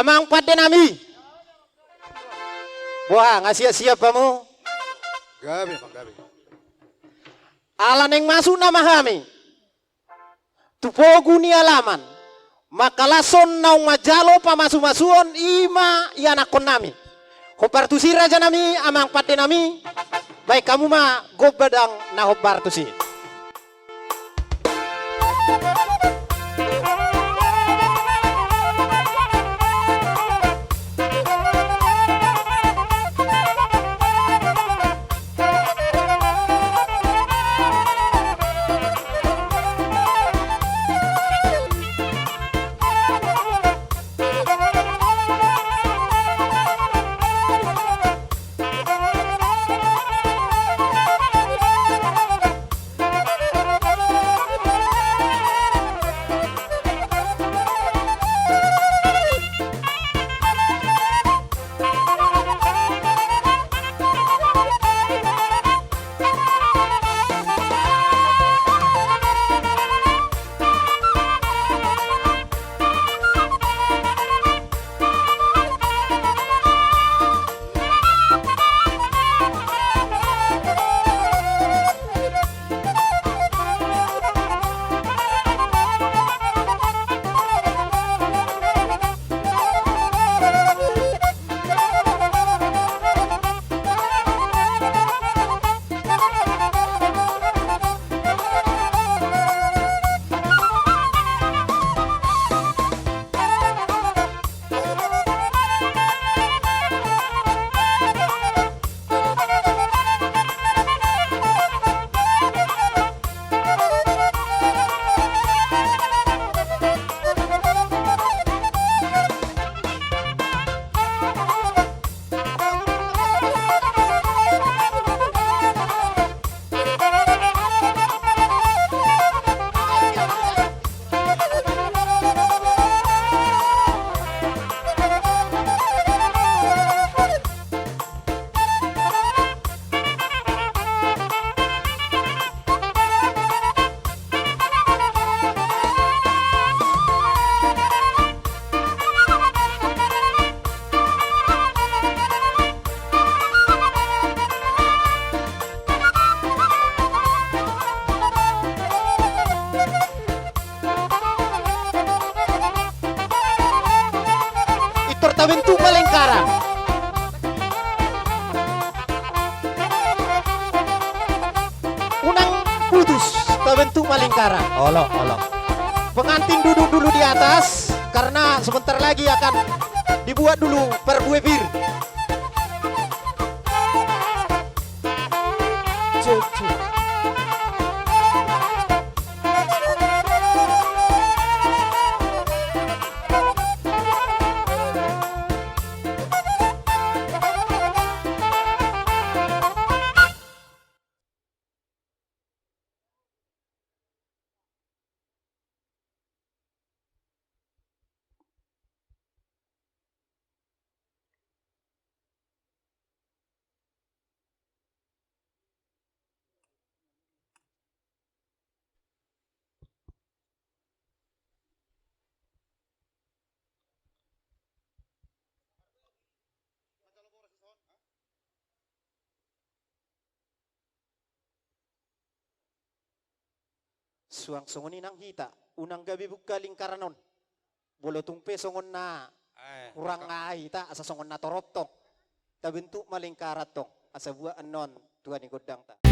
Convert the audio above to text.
amang pada nami. Wah, ngasih siapa mu? Gabi, Pak Gabi. Alan yang masuk nama kami. Tupogu ni alaman. Makalason naung majalo pa masu-masuon ima yanakon nami. Hopartusi raja nami amang pada nami. Baik kamu mah gobadang na hopartusi. Bentuk Malengkaran. Unang putus bentuk Malengkaran. Olok. Pengantin duduk dulu di atas karena sebentar lagi akan dibuat dulu perbuebir. Suang songon inang hita, unang gabi buka lingkaranon. Bolo tumpe songon na kurang hita asa songon na torotong. Ta bentuk malingkarat tong asa buah anon tuan godang ta.